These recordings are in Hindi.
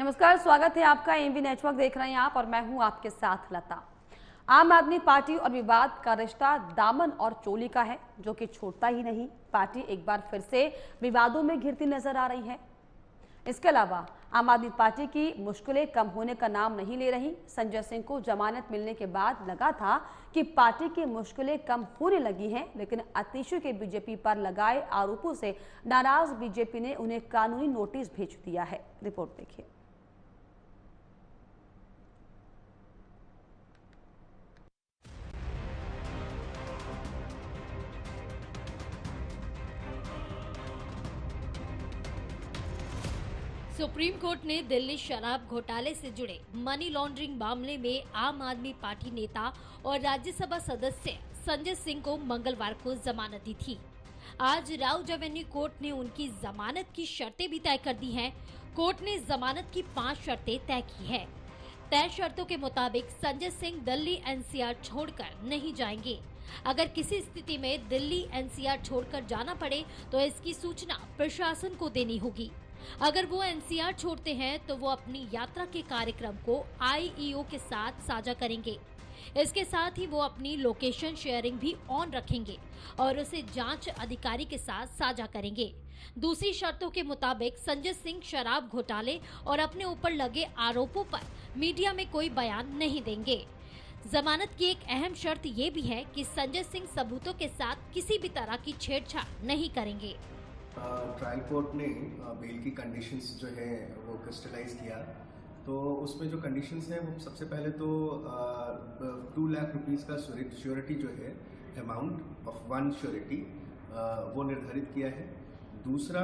नमस्कार, स्वागत है आपका। एमवी नेटवर्क देख रहे हैं आप और मैं हूं आपके साथ लता। आम आदमी पार्टी और विवाद का रिश्ता दामन और चोली का है, जो कि छूटता ही नहीं। पार्टी एक बार फिर से विवादों में घिरती नजर आ रही है। इसके अलावा आम आदमी पार्टी की मुश्किलें कम होने का नाम नहीं ले रही। संजय सिंह को जमानत मिलने के बाद लगा था कि पार्टी की मुश्किलें कम होने लगी हैं, लेकिन आतिशी के बीजेपी पर लगाए आरोपों से नाराज बीजेपी ने उन्हें कानूनी नोटिस भेज दिया है। रिपोर्ट देखिए। सुप्रीम कोर्ट ने दिल्ली शराब घोटाले से जुड़े मनी लॉन्ड्रिंग मामले में आम आदमी पार्टी नेता और राज्यसभा सदस्य संजय सिंह को मंगलवार को जमानत दी थी। आज राउज एवेन्यू कोर्ट ने उनकी जमानत की शर्तें भी तय कर दी हैं। कोर्ट ने जमानत की 5 शर्तें तय की है। तय शर्तों के मुताबिक संजय सिंह दिल्ली एनसीआर छोड़कर नहीं जाएंगे। अगर किसी स्थिति में दिल्ली एनसीआर छोड़कर जाना पड़े तो इसकी सूचना प्रशासन को देनी होगी। अगर वो एनसीआर छोड़ते हैं तो वो अपनी यात्रा के कार्यक्रम को आईईओ के साथ साझा करेंगे। इसके साथ ही वो अपनी लोकेशन शेयरिंग भी ऑन रखेंगे और उसे जांच अधिकारी के साथ साझा करेंगे। दूसरी शर्तों के मुताबिक संजय सिंह शराब घोटाले और अपने ऊपर लगे आरोपों पर मीडिया में कोई बयान नहीं देंगे। जमानत की एक अहम शर्त ये भी है कि संजय सिंह सबूतों के साथ किसी भी तरह की छेड़छाड़ नहीं करेंगे। ट्रायल कोर्ट ने बेल की कंडीशंस जो है वो क्रिस्टलाइज किया। तो उसमें जो कंडीशंस हैं वो सबसे पहले तो 2 लाख रुपीस का श्योरिटी जो है अमाउंट ऑफ 1 श्योरिटी वो निर्धारित किया है। दूसरा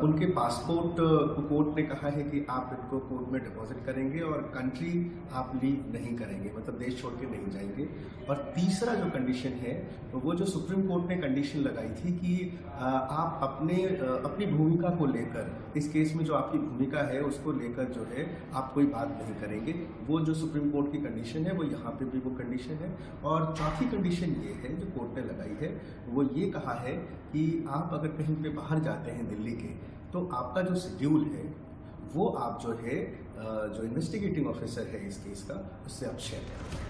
उनके पासपोर्ट को कोर्ट ने कहा है कि आप इनको कोर्ट में डिपॉजिट करेंगे और कंट्री आप लीव नहीं करेंगे, मतलब देश छोड़ के नहीं जाएंगे। और तीसरा जो कंडीशन है वो जो सुप्रीम कोर्ट ने कंडीशन लगाई थी कि आप अपनी भूमिका को लेकर, इस केस में जो आपकी भूमिका है उसको लेकर जो है आप कोई बात नहीं करेंगे, वो जो सुप्रीम कोर्ट की कंडीशन है वो यहाँ पे भी वो कंडीशन है। और चौथी कंडीशन ये है जो कोर्ट ने लगाई है, वो ये कहा है कि आप अगर कहीं पे बाहर जाते हैं दिल्ली के, तो आपका जो शेड्यूल है वो आप जो है जो इन्वेस्टिगेटिंग ऑफिसर है इस केस का, उससे आप शेयर करें।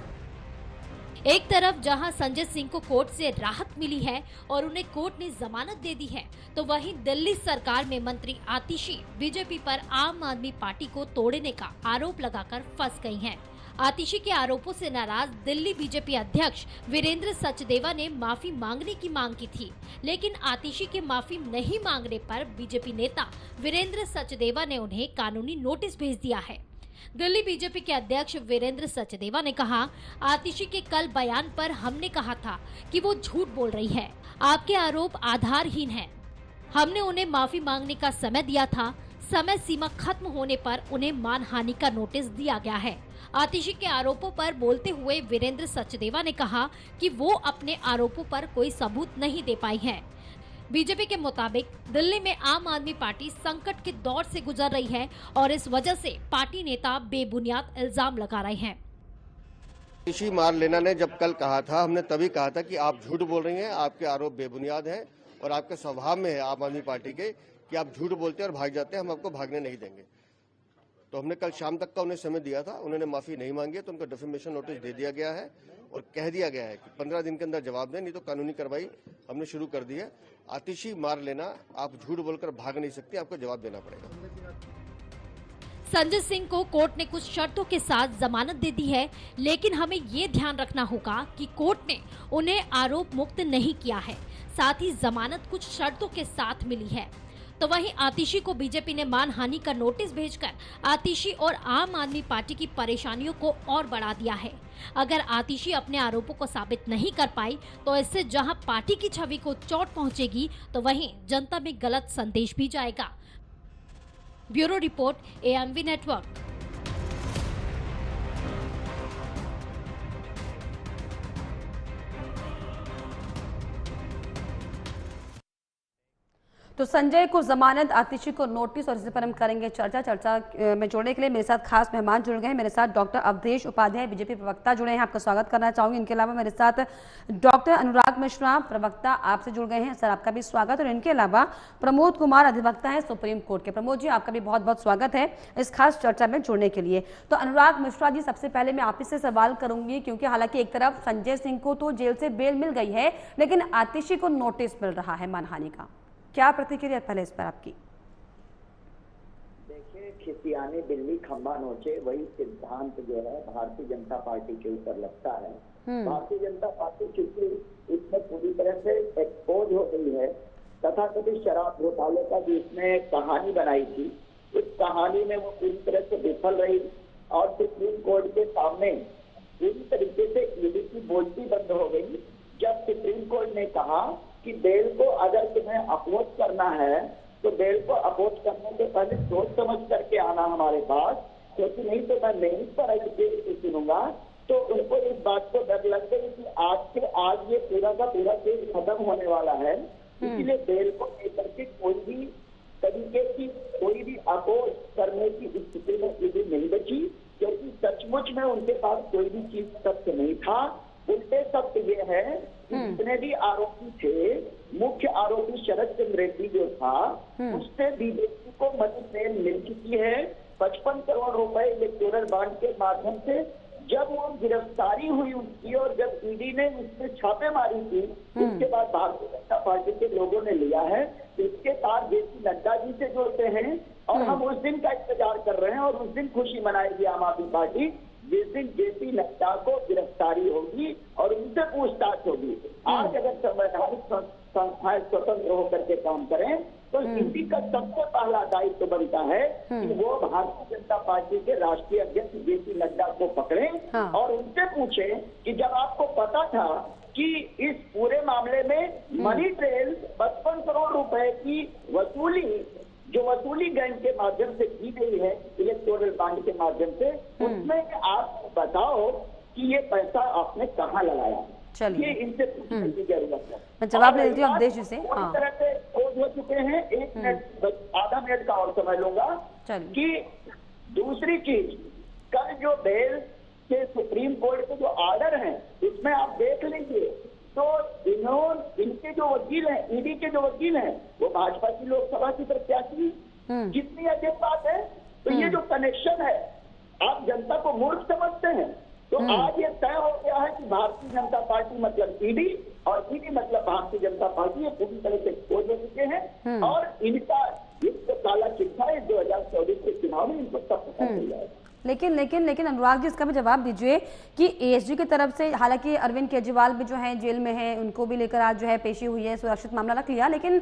एक तरफ जहां संजय सिंह को कोर्ट से राहत मिली है और उन्हें कोर्ट ने जमानत दे दी है, तो वहीं दिल्ली सरकार में मंत्री आतिशी बीजेपी पर आम आदमी पार्टी को तोड़ने का आरोप लगाकर फंस गई हैं। आतिशी के आरोपों से नाराज दिल्ली बीजेपी अध्यक्ष वीरेंद्र सचदेवा ने माफी मांगने की मांग की थी, लेकिन आतिशी के माफी नहीं मांगने पर बीजेपी नेता वीरेंद्र सचदेवा ने उन्हें कानूनी नोटिस भेज दिया है। दिल्ली बीजेपी के अध्यक्ष वीरेंद्र सचदेवा ने कहा, आतिशी के कल बयान पर हमने कहा था कि वो झूठ बोल रही है, आपके आरोप आधारहीन हैं। हमने उन्हें माफी मांगने का समय दिया था। समय सीमा खत्म होने पर उन्हें मानहानि का नोटिस दिया गया है। आतिशी के आरोपों पर बोलते हुए वीरेंद्र सचदेवा ने कहा कि वो अपने आरोपों पर कोई सबूत नहीं दे पाई है। बीजेपी के मुताबिक दिल्ली में आम आदमी पार्टी संकट के दौर से गुजर रही है और इस वजह से पार्टी नेता बेबुनियाद इल्जाम लगा रहे हैं। आतिशी मारलेना ने जब कल कहा था, हमने तभी कहा था कि आप झूठ बोल रही हैं, आपके आरोप बेबुनियाद हैं और आपके स्वभाव में है आम आदमी पार्टी के कि आप झूठ बोलते हैं और भाग जाते हैं, हम आपको भागने नहीं देंगे। तो हमने कल शाम तक का उन्हें समय दिया था, उन्होंने माफी नहीं मांगी तो उनको डिफेमेशन नोटिस दे दिया गया है और कह दिया गया है कि 15 दिन के अंदर जवाब दें, नहीं तो कानूनी कार्रवाई हमने शुरू कर दी है। आतिशी मार लेना, आप झूठ बोलकर भाग नहीं सकती, आपको जवाब देना पड़ेगा। संजय सिंह को कोर्ट ने कुछ शर्तों के साथ जमानत दे दी है, लेकिन हमें ये ध्यान रखना होगा कि कोर्ट ने उन्हें आरोप मुक्त नहीं किया है। साथ ही जमानत कुछ शर्तों के साथ मिली है। तो वहीं आतिशी को बीजेपी ने मानहानि का नोटिस भेजकर आतिशी और आम आदमी पार्टी की परेशानियों को और बढ़ा दिया है। अगर आतिशी अपने आरोपों को साबित नहीं कर पाई तो इससे जहां पार्टी की छवि को चोट पहुंचेगी, तो वहीं जनता में गलत संदेश भी जाएगा। Bureau report, AMV network. तो तो संजय को जमानत, आतिशी को नोटिस और इस पर हम करेंगे चर्चा में जोड़ने के लिए मेरे साथ खास मेहमान जुड़ गए हैं। मेरे साथ डॉक्टर अवधेश उपाध्याय बीजेपी प्रवक्ता जुड़े हैं, आपका स्वागत करना चाहूंगी। इनके अलावा मेरे साथ डॉक्टर अनुराग मिश्रा प्रवक्ता आपसे जुड़ गए हैं, सर आपका भी स्वागत। और इनके अलावा प्रमोद कुमार अधिवक्ता है सुप्रीम कोर्ट के। प्रमोद जी आपका भी बहुत बहुत स्वागत है इस खास चर्चा में जुड़ने के लिए। तो अनुराग मिश्रा जी, सबसे पहले मैं आप ही से सवाल करूंगी, क्योंकि हालांकि एक तरफ संजय सिंह को तो जेल से बेल मिल गई है, लेकिन आतिशी को नोटिस मिल रहा है मानहानि का, क्या प्रतिक्रिया पहले इस पर आपकी? देखिए, खिसियानी बिल्ली खंबा नोचे, वही सिद्धांत जो है भारतीय जनता पार्टी के ऊपर लगता है। भारतीय जनता पार्टी चूंकि इसमें पूरी तरह से एक्सपोज हो गई है, तथाकथित शराब घोटाले का जो इसने कहानी बनाई थी, इस कहानी में वो पूरी तरह से विफल रही और सुप्रीम कोर्ट के सामने पूरी तरीके से ईडी की बोलती बंद हो गई। जब सुप्रीम कोर्ट ने कहा कि बेल को अगर तुम्हें अपोज करना है तो बेल को अपोज करने से पहले सोच समझ करके आना हमारे पास, क्योंकि नहीं तो मैं मेरिट पर केस सुनूंगा। तो उनको इस बात को डर लग गई कि आज से आज ये पूरा का पूरा केस खत्म होने वाला है, इसलिए बेल को लेकर के कोई भी तरीके की कोई भी अपोज करने की स्थिति में ईडी नहीं बची, क्योंकि सचमुच में उनके पास कोई भी चीज तथ्य नहीं था। उल्टे सत्य ये है कि जितने भी आरोपी थे, मुख्य आरोपी शरद चंद्र रेड्डी जो था, उससे बीजेपी को मनी ट्रेल मिल चुकी है 55 करोड़ रुपए इलेक्टोरल बॉन्ड के माध्यम से। जब वो गिरफ्तारी हुई उसकी और जब ईडी ने उससे छापेमारी की, उसके बाद भारतीय जनता पार्टी के लोगों ने लिया है, इसके साथ जेपी नड्डा जी से जोड़ते हैं और हम उस दिन का इंतजार कर रहे हैं और उस दिन खुशी मनाएगी आम आदमी पार्टी जिस दिन जेपी नड्डा को गिरफ्तारी होगी और उनसे पूछताछ होगी। आज अगर संवैधानिक संस्थाएं स्वतंत्र होकर के काम करें तो ईडी का सबसे पहला दायित्व बनता है कि वो भारतीय जनता पार्टी के राष्ट्रीय अध्यक्ष जेपी नड्डा को पकड़ें और उनसे पूछें कि जब आपको पता था कि इस पूरे मामले में मनी ट्रेल 55 करोड़ रुपए की वसूली गैंग के माध्यम से की गई है इलेक्टोरल बॉन्ड के माध्यम से, उसमें आप बताओ कि ये पैसा आपने कहाँ लगाया। चलिए, ये इनसे पूछने की जरूरत है। मैं जवाब ले लेती हूँ अवधेश जी से। पूरी तरह से खोज हो चुके हैं। एक मिनट, आधा मिनट का और समय लूंगा कि दूसरी चीज, कल जो बेल के सुप्रीम कोर्ट के जो ऑर्डर हैं उसमें आप देख लीजिए तो इनके जो वकील हैं, ईडी के जो वकील हैं, वो भाजपा की लोकसभा की प्रत्याशी, कितनी अजीब बात है। तो ये जो कनेक्शन है, आप जनता को मूर्ख समझते हैं। तो आज ये तय हो गया है कि भारतीय जनता पार्टी मतलब ईडी और ईडी मतलब भारतीय जनता पार्टी, ये पूरी तरह से खोज हो चुके हैं और इनका काला चिट्ठा है 2024 के चुनाव में इनको सब पता चल जाएगा। लेकिन अनुराग जी, इसका भी जवाब दीजिए कि एएसजी की तरफ से, हालांकि अरविंद केजरीवाल भी जो है जेल में है, उनको भी लेकर आज जो है पेशी हुई है, सुरक्षित मामला रख लिया, लेकिन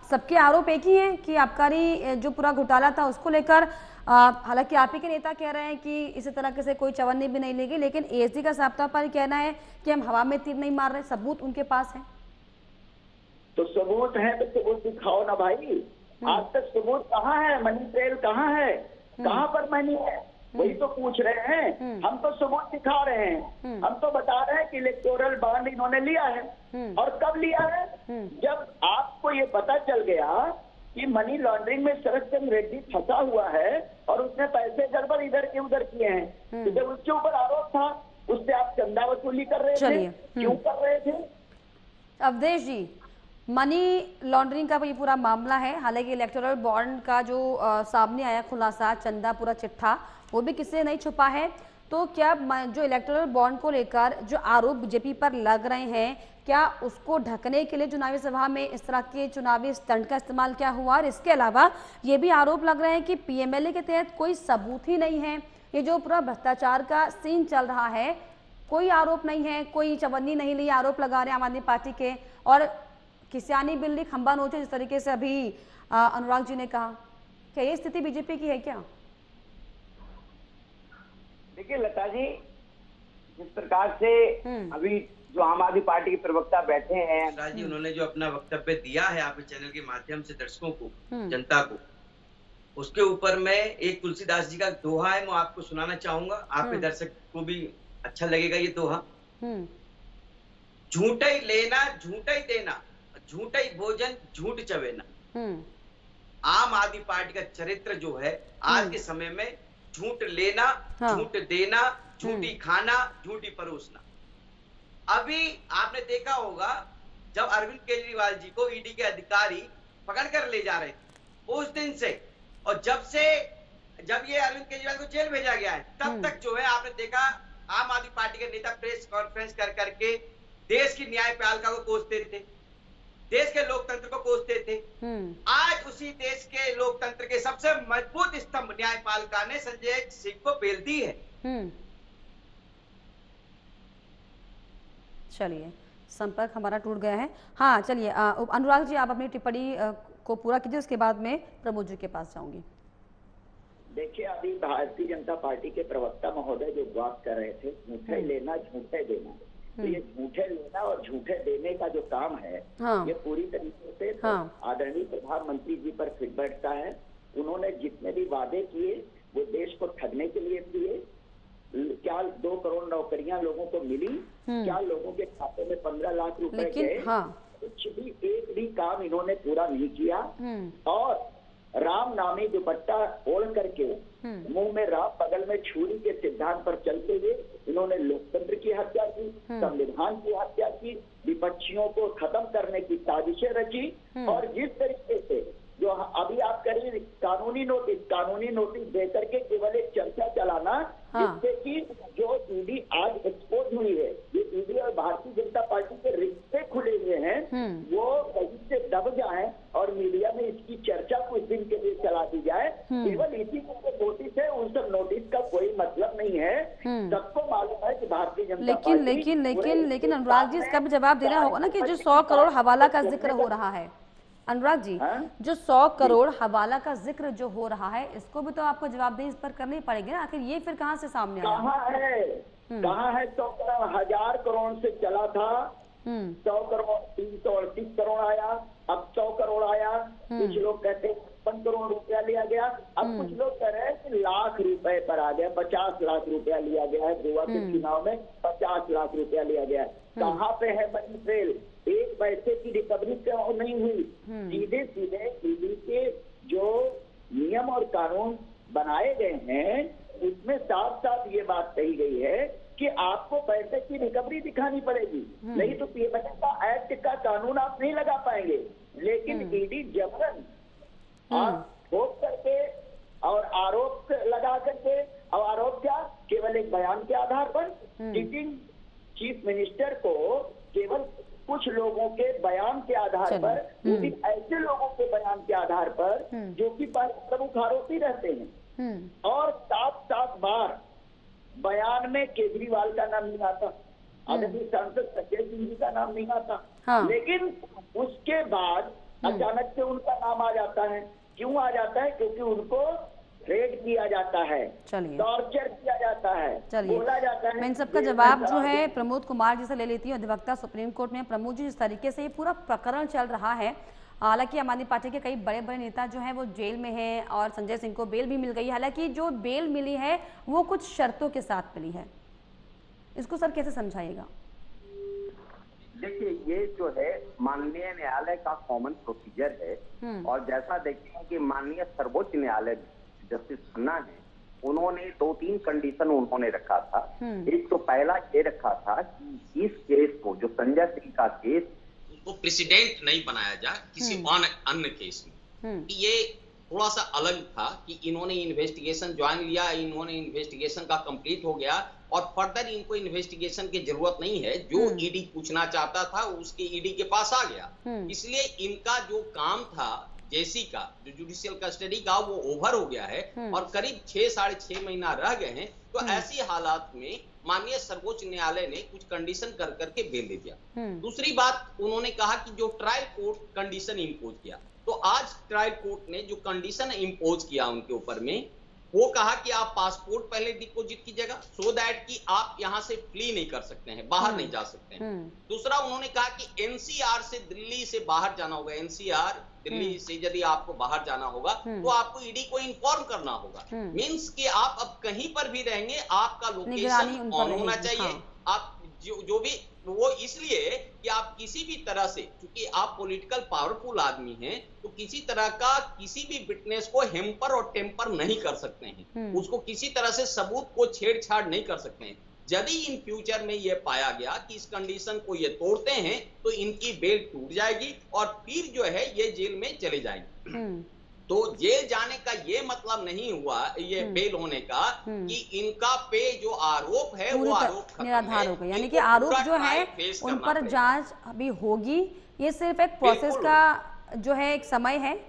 सबके आरोप एक ही है कि आबकारी जो पूरा घोटाला था उसको लेकर, हालांकि आप ही के नेता कह रहे हैं कि इसी तरह से कोई चवन्नी भी नहीं लेगी, लेकिन एएसजी का साफ तौर पर कहना है कि हम हवा में तीर नहीं मार रहे, सबूत उनके पास है। तो सबूत है तो सबूत दिखाओ ना भाई। आज तक सबूत कहाँ है? मनी ट्रेल कहाँ है? कहाँ पर मनी है? वही तो पूछ रहे हैं। हम तो सबूत दिखा रहे हैं, हम तो बता रहे हैं कि इलेक्टोरल बॉन्ड इन्होंने लिया है। और कब लिया है? जब आपको ये पता चल गया कि मनी लॉन्ड्रिंग में शरद चंद्र रेड्डी फंसा हुआ है और उसने पैसे गड़बड़ इधर के उधर किए हैं, तो जब उसके ऊपर आरोप था, उससे आप चंदा वसूली कर रहे थे, क्यों कर रहे थे? अवधेश जी, मनी लॉन्ड्रिंग का ये पूरा मामला है, हालांकि इलेक्टोरल बॉन्ड का जो सामने आया खुलासा, चंदा पूरा चिट्ठा, वो भी किसी से नहीं छुपा है। तो क्या जो इलेक्टोरल बॉन्ड को लेकर जो आरोप बीजेपी पर लग रहे हैं, क्या उसको ढकने के लिए चुनावी सभा में इस तरह के चुनावी स्टंट का इस्तेमाल क्या हुआ? और इसके अलावा ये भी आरोप लग रहे हैं कि पीएमएलए के तहत कोई सबूत ही नहीं है, ये जो पूरा भ्रष्टाचार का सीन चल रहा है, कोई आरोप नहीं है, कोई चवन्नी नहीं ली, आरोप लगा रहे हैं आम आदमी पार्टी के, और खिसियानी बिल्ली खंबा नोचे जिस तरीके से अभी अनुराग जी ने कहा, क्या ये स्थिति बीजेपी की है क्या? देखिए लता जी, जिस प्रकार से अभी जो आम आदमी पार्टी के प्रवक्ता बैठे हैं जी, उन्होंने जो अपना वक्तव्य दिया है आपके चैनल के माध्यम से दर्शकों को, जनता को, उसके ऊपर मैं एक तुलसीदास जी का दोहा है, मैं आपको सुनाना चाहूंगा, आपके दर्शक को भी अच्छा लगेगा ये दोहा। झूठा ही लेना झूठा ही देना, झूठा ही भोजन झूठ चवेना, आम आदमी पार्टी का चरित्र जो है आज के समय में झूठ लेना, झूठ देना, झूठी खाना, झूठी परोसना। अभी आपने देखा होगा जब अरविंद केजरीवाल जी को ईडी के अधिकारी पकड़कर ले जा रहे थे उस दिन से, और जब ये अरविंद केजरीवाल को जेल भेजा गया है तब तक जो है आपने देखा आम आदमी पार्टी के नेता प्रेस कॉन्फ्रेंस कर करके देश की न्यायपालिका को कोसते थे, देश के लोकतंत्र को कोसते थे। आज उसी देश के लोकतंत्र के सबसे मजबूत स्तंभ न्यायपालिका ने संजय सिंह को बेल दी है। चलिए, संपर्क हमारा टूट गया है। हाँ चलिए, अनुराग जी आप अपनी टिप्पणी को पूरा कीजिए, उसके बाद में प्रमोद जी के पास जाऊंगी। देखिए, अभी भारतीय जनता पार्टी के प्रवक्ता महोदय जो बात कर रहे थे, झूठे लेना झूठे देना, तो ये झूठे लेना और झूठे देने का जो काम है, ये पूरी तरीके से आदरणीय प्रधानमंत्री जी पर फिट बैठता है। उन्होंने जितने भी वादे किए वो देश को ठगने के लिए किए। क्या 2 करोड़ नौकरियां लोगों को मिली? क्या लोगों के खाते में 15 लाख रुपए गए? कुछ भी, एक भी काम इन्होंने पूरा नहीं किया। और राम नामी दुपट्टा ओढ़ करके मुंह में राम बगल में छुरी के सिद्धांत पर चलते हुए इन्होंने लोकतंत्र की हत्या की, संविधान की हत्या की, विपक्षियों को खत्म करने की साजिशें रची। और जिस तरीके से जो अभी आप करिए कानूनी नोटिस देकर के केवल एक चर्चा चलाना, जिससे कि जो ईडी आज एक्सपोज हुई है, ये ईडी और भारतीय जनता पार्टी के रिश्ते खुले हुए हैं, वो कहीं से दब जाए और मीडिया में इसकी चर्चा कुछ दिन के लिए चला दी जाए। केवल इसी को नोटिस है, उन सब नोटिस का कोई मतलब नहीं है। सबको मालूम है कि भारतीय जनता पार्टी लेकिन अनुराग जी इसका भी जवाब देना होगा ना कि जो 100 करोड़ हवाला का जिक्र हो रहा है, अनुराग जी जो 100 करोड़ हवाला का जिक्र जो हो रहा है, इसको भी तो आपको जवाबदेही इस पर करनी पड़ेगी ना। आखिर ये फिर कहाँ से सामने आया? कहाँ है 100 करोड़? 1000 करोड़ से चला था, 100 करोड़ 338 करोड़ आया, अब 100 करोड़ आया। कुछ लोग कहते हैं 55 करोड़ रुपया लिया गया, अब कुछ लोग कह रहे हैं कि लाख रुपए पर आ गया, 50 लाख रुपया लिया गया है। गोवा के चुनाव में 50 लाख रुपया लिया गया है। कहाँ पे है मनी ट्रेल? एक पैसे की रिकवरी नहीं हुई। सीधे सीधे ईडी के जो नियम और कानून बनाए गए हैं उसमें साफ साफ ये बात कही गई है कि आपको पैसे की रिकवरी दिखानी पड़ेगी, नहीं तो पीएमएलए का एक्ट का कानून आप नहीं लगा पाएंगे। लेकिन ईडी जबरन ठोक करके और आरोप लगा करके, और आरोप क्या, केवल एक बयान के आधार पर सिटिंग चीफ मिनिस्टर को केवल कुछ लोगों के बयान के आधार पर, वो भी ऐसे लोगों के बयान के आधार पर जो कि प्रमुख आरोपी रहते हैं। और 7 बार बयान में केजरीवाल का नाम नहीं आता, आदरणीय सांसद संजय सिंह जी का नाम नहीं आता। लेकिन उसके बाद अचानक से उनका नाम आ जाता है। क्यों आ जाता है? क्योंकि उनको रेड किया जाता है, टॉर्चर किया जाता है, बोला जाता है। मैं इन सबका जवाब जो है प्रमोद कुमार जी से ले लेती हूँ, अधिवक्ता सुप्रीम कोर्ट में। प्रमोद जी, जिस तरीके से ये पूरा प्रकरण चल रहा है, हालांकि आम आदमी पार्टी के कई बड़े बड़े नेता जो हैं वो जेल में हैं और संजय सिंह को बेल भी मिल गई। हालांकि जो बेल मिली है वो कुछ शर्तों के साथ मिली है, इसको सर कैसे समझाइएगा? देखिए, ये जो है माननीय न्यायालय का कॉमन प्रोसीजर है। और जैसा देखते हैं कि माननीय सर्वोच्च न्यायालय जस्टिस खन्ना है, उन्होंने 2-3 कंडीशन उन्होंने रखा था। एक तो पहला ये रखा था कि इस केस को, जो संजय सिंह का केस, उसको प्रेसिडेंट नहीं बनाया जाए किसी अन्य केस में। ये थोड़ा सा अलग था कि इन्होंने इन्वेस्टिगेशन ज्वाइन लिया, इन्होंने इन्वेस्टिगेशन का कंप्लीट हो गया और फर्दर इनको इन्वेस्टिगेशन की जरूरत नहीं है। जो ईडी पूछना चाहता था उसके ईडी के पास आ गया। इसलिए इनका जो काम था जेसी का, जो जुडिशियल कस्टडी का, वो ओवर हो गया है और करीब 6-6.5 महीना रह गए हैं। तो ऐसी हालात में माननीय सर्वोच्च न्यायालय ने कुछ कंडीशन कर करके बेल दे दिया। दूसरी बात उन्होंने कहा कि जो ट्रायल कोर्ट कंडीशन इम्पोज किया, तो आज ट्रायल कोर्ट ने जो कंडीशन इम्पोज किया उनके ऊपर में, वो कहा कि आप पासपोर्ट पहले डिपॉजिट कीजिएगा सो दैट कि आप यहां से फ्ली नहीं कर सकते हैं, बाहर नहीं जा सकते हैं। दूसरा उन्होंने कहा कि एनसीआर से दिल्ली से बाहर जाना होगा। एनसीआर दिल्ली से यदि आपको बाहर जाना होगा तो आपको ईडी को इन्फॉर्म करना होगा। मींस कि आप अब कहीं पर भी रहेंगे आपका लोकेशन ऑन होना चाहिए। आप जो भी वो इसलिए कि आप किसी भी तरह से, क्योंकि आप पॉलिटिकल पावरफुल आदमी हैं, तो किसी तरह का किसी भी विटनेस को हेम्पर और टेम्पर नहीं कर सकते हैं, उसको किसी तरह से सबूत को छेड़छाड़ नहीं कर सकते हैं। यदि इन फ्यूचर में ये पाया गया कि इस कंडीशन को ये तोड़ते हैं तो इनकी बेल टूट जाएगी और फिर जो है ये जेल में चले जाएंगे। तो जेल जाने का ये मतलब नहीं हुआ ये बेल होने का कि इनका पे जो आरोप है वो आरोप निराधार हो गया, यानी कि आरोप जो है उन पर जांच अभी होगी। ये सिर्फ एक प्रोसेस का जो है एक समय है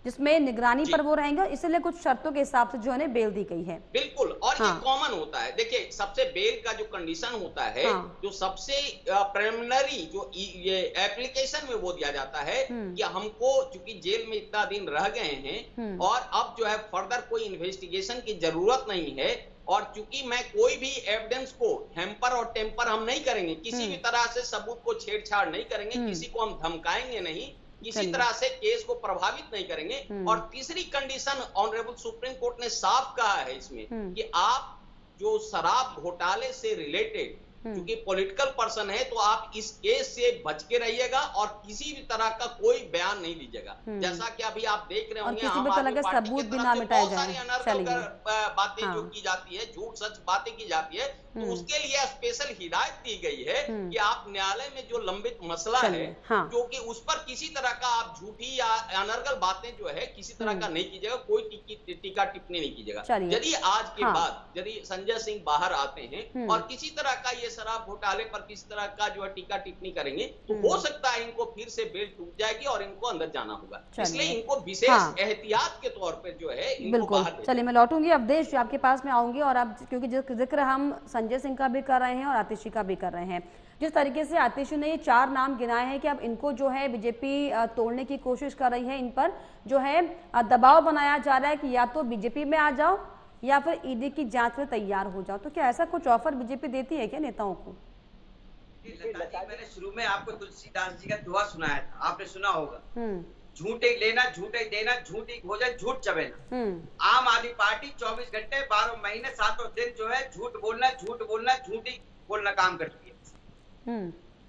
जिसमें निगरानी पर वो रहेंगे, इसलिए कुछ शर्तों के हिसाब से जो है बेल दी गई है। बिल्कुल, और ये कॉमन होता है। देखिए सबसे बेल का जो कंडीशन होता है, जो सबसे प्रिलिमिनरी जो ये एप्लीकेशन में वो दिया जाता है कि हमको चूंकि जेल में इतना दिन रह गए हैं और अब जो है फर्दर कोई इन्वेस्टिगेशन की जरूरत नहीं है, और चूंकि मैं कोई भी एविडेंस को हेम्पर और टेम्पर हम नहीं करेंगे, किसी भी तरह से सबूत को छेड़छाड़ नहीं करेंगे, किसी को हम धमकाएंगे नहीं, किसी तरह से केस को प्रभावित नहीं करेंगे। और तीसरी कंडीशन ऑनरेबल सुप्रीम कोर्ट ने साफ कहा है इसमें कि आप जो शराब घोटाले से रिलेटेड क्योंकि पॉलिटिकल पर्सन है तो आप इस केस से बच के रहिएगा और किसी भी तरह का कोई बयान नहीं लीजिएगा। जैसा कि अभी आप देख रहे होंगे सबूत भी ना मिटाए जाए, बातें जो की जाती है, झूठ सच बातें की जाती है, तो उसके लिए स्पेशल हिदायत दी गई है कि आप न्यायालय में जो लंबित मसला है जो कि उस पर किसी तरह का आप झूठी या अनर्गल बातें जो है किसी तरह का नहीं कीजिएगा, कोई टीका टिप्पणी नहीं कीजिएगा। यदि आज के बाद यदि संजय सिंह बाहर आते हैं और किसी तरह का ये शराब घोटाले पर किसी तरह का जो है टीका टिप्पणी करेंगे तो हो सकता है इनको फिर से बेल टूट जाएगी और इनको अंदर जाना होगा। इसलिए इनको विशेष एहतियात के तौर पर जो है बिल्कुल। चलिए मैं लौटूंगी अवधेश जी आपके पास में आऊंगी, और अब क्योंकि जिक्र हम संजय सिंह का भी कर रहे हैं और आतिशी का भी कर रहे हैं, जिस तरीके से आतिशी ने ये 4 नाम गिनाए हैं कि अब इनको जो है बीजेपी तोड़ने की कोशिश कर रही है, इन पर जो है दबाव बनाया जा रहा है कि या तो बीजेपी में आ जाओ या फिर ईडी की जांच में तैयार हो जाओ, तो क्या ऐसा कुछ ऑफर बीजेपी देती है क्या नेताओं को? मैंने शुरू में आपको तुलसीदास जी का दुआ सुनाया था, आपने सुना होगा, झूठ ही लेना झूठ ही देना, झूठ ही भोजन झूठ चबेना। आम आदमी पार्टी 24 घंटे 12 महीने 7 दिन जो है झूठ बोलना झूठ ही बोलना काम करती है।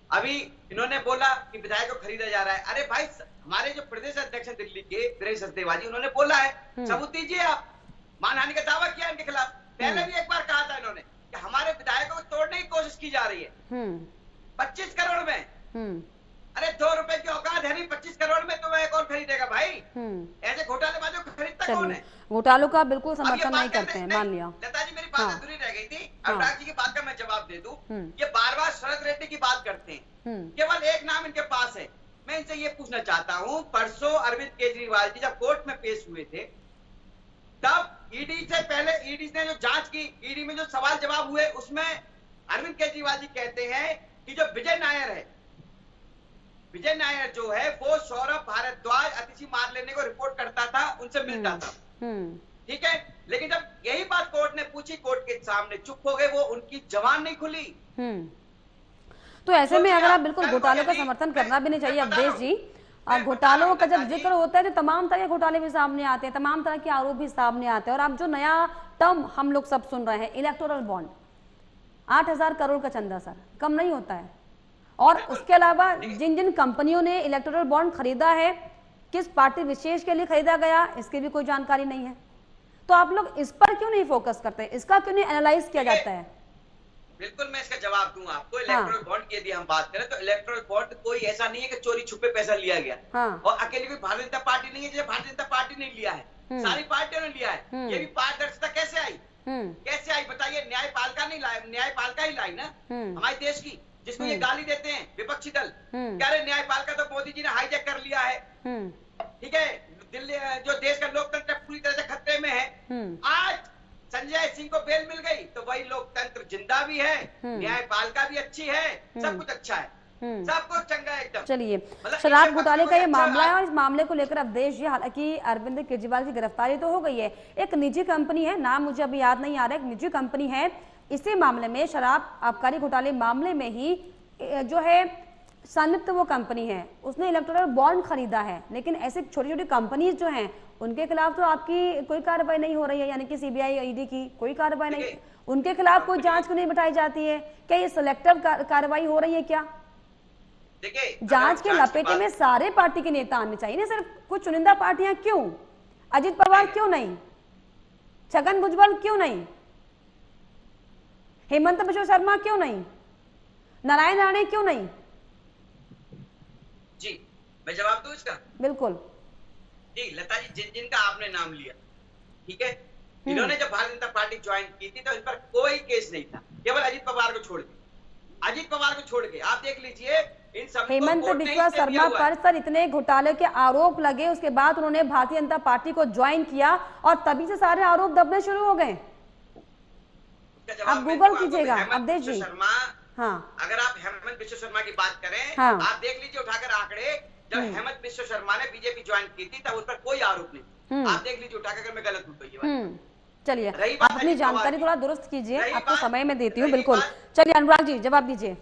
अभी इन्होंने बोला कि विधायक को खरीदा जा रहा है। अरे भाई, हमारे जो प्रदेश अध्यक्ष है दिल्ली के वीरेंद्र सचदेवा जी, उन्होंने बोला है, सबूत दीजिए आप, मानहानि का दावा किया इनके खिलाफ। पहले भी एक बार कहा था इन्होंने कि हमारे विधायकों को तोड़ने की कोशिश की जा रही है 25 करोड़ में। अरे 2 रुपए की औकात है नहीं, 25 करोड़ में तो वह कौन खरीदेगा भाई? ऐसे घोटालेबाजों को खरीदता कौन है? घोटालों का बिल्कुल समर्थन नहीं करते हैं, मान लिया। लता जी, मेरी बात अधूरी रह गई थी, अनुराग जी की बात का मैं जवाब दे दूं। ये बार-बार शरद रेड्डी की बात करते हैं, केवल एक नाम इनके पास है। मैं इनसे ये पूछना चाहता हूँ, परसों अरविंद केजरीवाल जी जब कोर्ट में पेश हुए थे, तब ईडी से पहले ईडी ने जो जांच की, ईडी में जो सवाल जवाब हुए, उसमें अरविंद केजरीवाल जी कहते हैं कि जो विजय नायर है, विजय नायर जो है वो सौरभ भारद्वाज आतिशी मार लेने को रिपोर्ट करता था, उनसे मिलता था। ठीक है, लेकिन जब यही बात कोर्ट ने पूछी, कोर्ट के सामने चुप हो गए, वो उनकी जबान नहीं खुली। तो ऐसे में अगर आप बिल्कुल घोटालों का समर्थन करना भी नहीं चाहिए अवधेश जी, घोटालों का जब जिक्र होता है तो तमाम तरह के घोटाले भी सामने आते हैं, तमाम तरह के आरोप भी सामने आते हैं। और अब जो नया टर्म हम लोग सब सुन रहे हैं, इलेक्टोरल बॉन्ड, 8,000 करोड़ का चंदा सर, कम नहीं होता है। और उसके अलावा जिन जिन कंपनियों ने इलेक्टोरल बॉन्ड खरीदा है, किस पार्टी विशेष के लिए खरीदा गया, इसकी भी कोई जानकारी नहीं है। तो आप लोग इस पर क्यों नहीं फोकस करते, इसका क्यों नहीं एनालाइज किया जाता है? बिल्कुल, मैं इसका जवाब दूंगा आपको। इलेक्टोरल बॉन्ड की यदि हम बात करें तो इलेक्टोरल बॉन्ड कोई ऐसा नहीं है कि चोरी छुपे पैसा लिया गया। और अकेली कोई भारतीय जनता पार्टी नहीं है जैसे भारतीय जनता पार्टी ने लिया है, सारी पार्टियों ने लिया है। ये भी पारदर्शिता कैसे आई, कैसे आई बताइए? न्यायपालिका नहीं लाई, न्यायपालिका ही लाई ना हमारे देश की, जिसको ये गाली देते हैं विपक्षी दल। कह रहे न्यायपालिका तो मोदी जी ने हाईजैक कर लिया है। ठीक है, दिल्ली जो देश का लोकतंत्र पूरी तरह से खतरे में है। आज संजय सिंह को बेल मिल गई तो वही लोकतंत्र जिंदा भी है, न्यायपालिका भी अच्छी है, सब कुछ अच्छा है, सब कुछ चंगा है एकदम। चलिए, शराब घोटाले का ये मामला है और इस मामले को लेकर अवधेश जी, हालांकि अरविंद केजरीवाल की गिरफ्तारी तो हो गई है, एक निजी कंपनी है, नाम मुझे अभी याद नहीं आ रहा है, एक निजी कंपनी है, इसी मामले में शराब आबकारी घोटाले मामले में ही जो है संयुक्त वो कंपनी है, उसने इलेक्टोरल बॉन्ड खरीदा है, लेकिन ऐसे छोटी छोटी कंपनीज जो हैं उनके खिलाफ तो आपकी कोई कार्रवाई नहीं हो रही है, यानी कि सीबीआई ईडी की कोई कार्रवाई नहीं, उनके खिलाफ कोई जांच क्यों नहीं बिठाई जाती है? क्या ये सिलेक्टिव कार्रवाई हो रही है क्या? देखिए, जांच के लपेटे में सारे पार्टी के नेता आने चाहिए ना, सिर्फ कुछ चुनिंदा पार्टियां क्यों? अजित पवार क्यों नहीं? छगन भुजबल क्यों नहीं? हेमंत बिश्व शर्मा क्यों नहीं? नारायण राणे क्यों नहीं? जी मैं जवाब दूं इसका? बिल्कुल जी लता जी, जिनका आपने नाम लिया, ठीक है, इन्होंने जब भारतीय जनता पार्टी ज्वाइन की थी तो इन पर कोई केस नहीं था, केवल अजित पवार को छोड़ के। अजित पवार को छोड़ के आप देख लीजिए, इन सब हेमंत बिश्व शर्मा पर सर इतने घोटाले के आरोप लगे, उसके बाद उन्होंने भारतीय जनता पार्टी को ज्वाइन किया और तभी से सारे आरोप दबने शुरू हो गए। आप गूगल कीजिएगा अवधेश जी। हाँ, अगर आप हेमंत बिश्व शर्मा की बात करें, हाँ, आप देख लीजिए उठाकर आंकड़े, जब हेमंत बिश्व शर्मा ने बीजेपी ज्वाइन की थी तब उस पर कोई आरोप नहीं। आप देख लीजिए उठाकर, अगर मैं गलत हूं तो ये बात। चलिए आप अपनी जानकारी थोड़ा दुरुस्त कीजिए, आपको समय में देती हूँ। बिल्कुल, चलिए अनुराग जी जवाब दीजिए।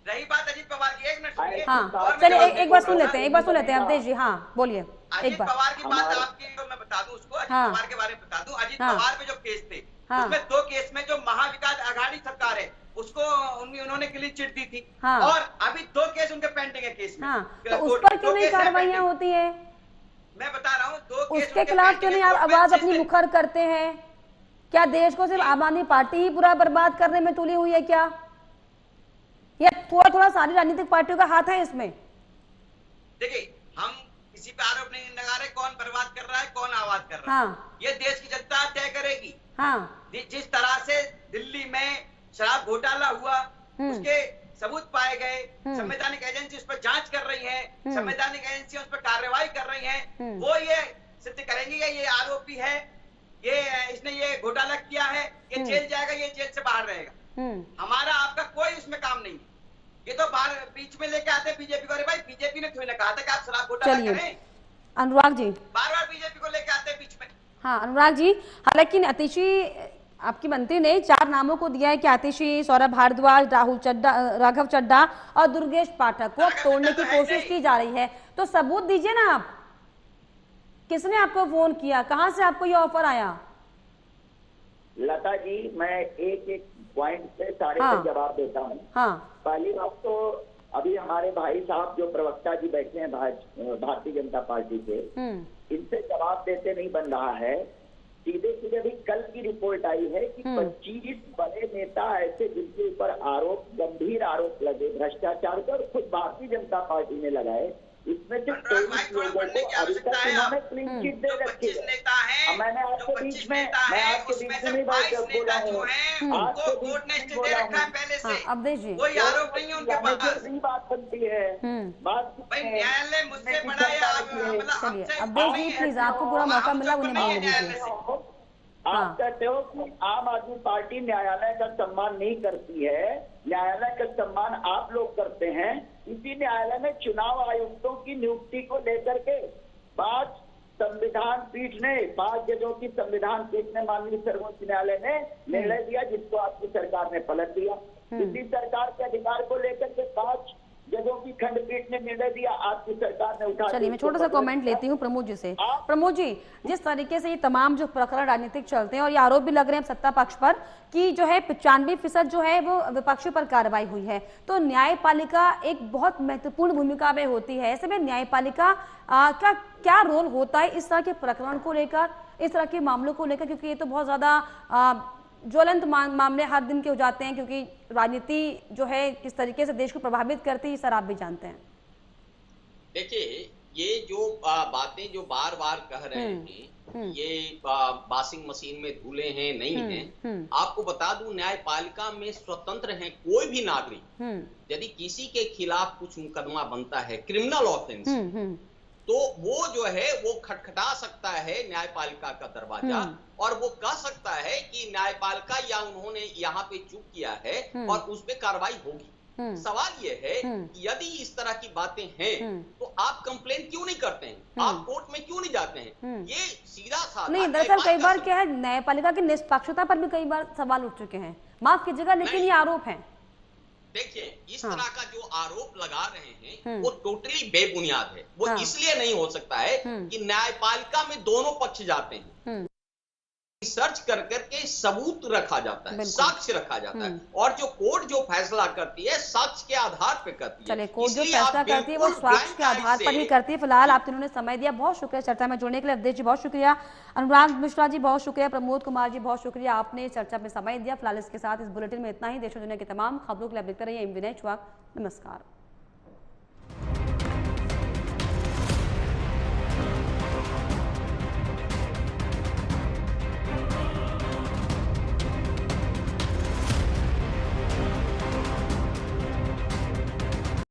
रही बात अजित पवार की, एक मिनट। हाँ चलिए एक बार सुन लेते हैं, अवधेश जी। हाँ बोलिए अजित पवार की बात आपकी, तो मैं बता दूं उसको, अजित पवार के बारे में बता दूं। अजित पवार पे जो केस थे, उसमें 2 केस में जो महाविकास आघाड़ी सरकार है उसको उन्होंने क्लीन चिट दी थी, और अभी 2 केस उनके पेंडिंग है केस में। तो उस पर क्यों नहीं कार्रवाइयां होती है? मैं बता रहा हूँ 2 केस उसके खिलाफ क्यों नहीं आप आवाज अपनी मुखर करते हैं? क्या देश को सिर्फ आम आदमी पार्टी ही पूरा बर्बाद करने में तुली हुई है क्या? या थोड़ा थोड़ा सारी राजनीतिक पार्टियों का हाथ है इसमें? देखिए, हम किसी पे आरोप नहीं लगा रहे, कौन बर्बाद कर रहा है, कौन आवाज कर रहा है, ये देश की जनता तय करेगी। जिस तरह से दिल्ली में शराब घोटाला हुआ, उसके सबूत पाए गए, संवैधानिक एजेंसी उस पर जांच कर रही है, संवैधानिक एजेंसी उस पर कार्रवाई कर रही है, वो ये सिद्ध करेंगी ये आरोपी है, ये इसने ये घोटाला किया है, ये जेल जाएगा, ये जेल से बाहर रहेगा। हमारा आपका कोई उसमें काम नहीं है। ये तो बाहर बीच में लेके आते हैं बीजेपी को। अरे भाई, बीजेपी ने थोड़ी ना कहा था कि आप शराब घोटाला करें। अनुराग जी बार बार बीजेपी को लेके आते हैं बीच में। हाँ अनुराग जी, हालांकि आतिशी आपकी मंत्री ने 4 नामों को दिया है कि आतिशी, सौरभ भारद्वाज, राघव चड्ढा और दुर्गेश पाठक को अब तोड़ने की कोशिश की जा रही है। तो सबूत दीजिए ना आप, किसने आपको फोन किया, कहां से आपको ये ऑफर आया? लता जी, मैं एक पॉइंट पे सारे पे जवाब देता हूँ। पहली बात तो अभी हमारे भाई साहब जो प्रवक्ता जी बैठे हैं भारतीय जनता पार्टी के, इनसे जवाब देते नहीं बन रहा है। सीधे सीधे भी कल की रिपोर्ट आई है कि 25 बड़े नेता ऐसे जिनके ऊपर आरोप, गंभीर आरोप लगे भ्रष्टाचार पर, खुद भारतीय जनता पार्टी ने लगाए, इसमें से 23 लोगों को अभी तक उन्होंने क्लीन चिट दे रखी है। मैंने आपके बीच में नहीं बात बोला हूँ, आपके बीच में बोला हूँ। अवधेश जी, कोई आरोप नहीं है उनके पास, बात बनती है, बात न्यायालय मुझसे बड़ा है। चलिए अवधेश जी प्लीज, आपको पूरा मौका मिला, उन्हें बोलने दीजिए। आप कहते हो कि आम आदमी पार्टी न्यायालय का सम्मान नहीं करती है, न्यायालय का सम्मान आप लोग करते हैं। इसी न्यायालय में चुनाव आयुक्तों की नियुक्ति को लेकर के 5 संविधान पीठ ने, 5 जजों की संविधान पीठ ने, माननीय सर्वोच्च न्यायालय ने निर्णय दिया, जिसको आपकी सरकार ने पलट दिया। इसी सरकार के अधिकार को लेकर के 5 जजों की खंडपीठ ने निर्णय दिया, आपकी सरकार ने उठा। चलिए मैं छोटा सा कमेंट लेती हूँ प्रमोद जी से। प्रमोद जी, जिस तरीके से ये तमाम जो प्रकरण राजनीतिक चलते हैं और ये आरोप भी लग रहे हैं सत्ता पक्ष पर कि जो है 95% जो है वो विपक्षी पर कार्रवाई हुई है, तो न्यायपालिका एक बहुत महत्वपूर्ण भूमिका में होती है। ऐसे में न्यायपालिका का क्या रोल होता है इस तरह के प्रकरण को लेकर, इस तरह के मामलों को लेकर, क्योंकि ये तो बहुत ज्यादा ज्वलंत मामले हर दिन के हो जाते हैं, क्योंकि राजनीति जो है किस तरीके से देश को प्रभावित करती है सर आप भी जानते हैं। देखिए, ये जो बातें जो बार बार कह रहे हैं, ये वॉशिंग मशीन में धुले हैं नहीं हैं, आपको बता दूं न्यायपालिका में स्वतंत्र हैं कोई भी नागरिक। यदि किसी के खिलाफ कुछ मुकदमा बनता है, क्रिमिनल ऑफेंस, तो वो जो है वो खटखटा सकता है न्यायपालिका का दरवाजा, और वो कह सकता है कि न्यायपालिका या उन्होंने यहाँ पे चूक किया है और उस पे कार्रवाई होगी। सवाल ये है कि यदि इस तरह की बातें हैं तो आप कंप्लेन क्यों नहीं करते हैं, आप कोर्ट में क्यों नहीं जाते हैं? ये सीधा साधा नहीं, दरअसल कई बार क्या है, न्यायपालिका की निष्पक्षता पर भी कई बार सवाल उठ चुके हैं, माफ कीजिएगा, लेकिन ये आरोप है। देखिए इस तरह का जो आरोप लगा रहे हैं वो टोटली बेबुनियाद है। वो इसलिए नहीं हो सकता है कि न्यायपालिका में दोनों पक्ष जाते हैं, रिसर्च कर करके सबूत रखा जाता है, साक्ष्य रखा जाता है, और जो कोर्ट जो फैसला करती है साक्ष्य के आधार पे करती है। चलिए, कोर्ट जो फैसला करती है वो साक्ष्य के आधार पर ही करती है। फिलहाल आप तीनों ने समय दिया, बहुत शुक्रिया चर्चा में जुड़ने के लिए। अवधेश जी बहुत शुक्रिया, अनुराग मिश्रा जी बहुत शुक्रिया, प्रमोद कुमार जी बहुत शुक्रिया, आपने चर्चा में समय दिया। फिलहाल इसके साथ इस बुलेटिन में इतना ही। देश और दुनिया की तमाम खबरों के लिए आप देखते रहिए एमवी नेटवर्क। नमस्कार।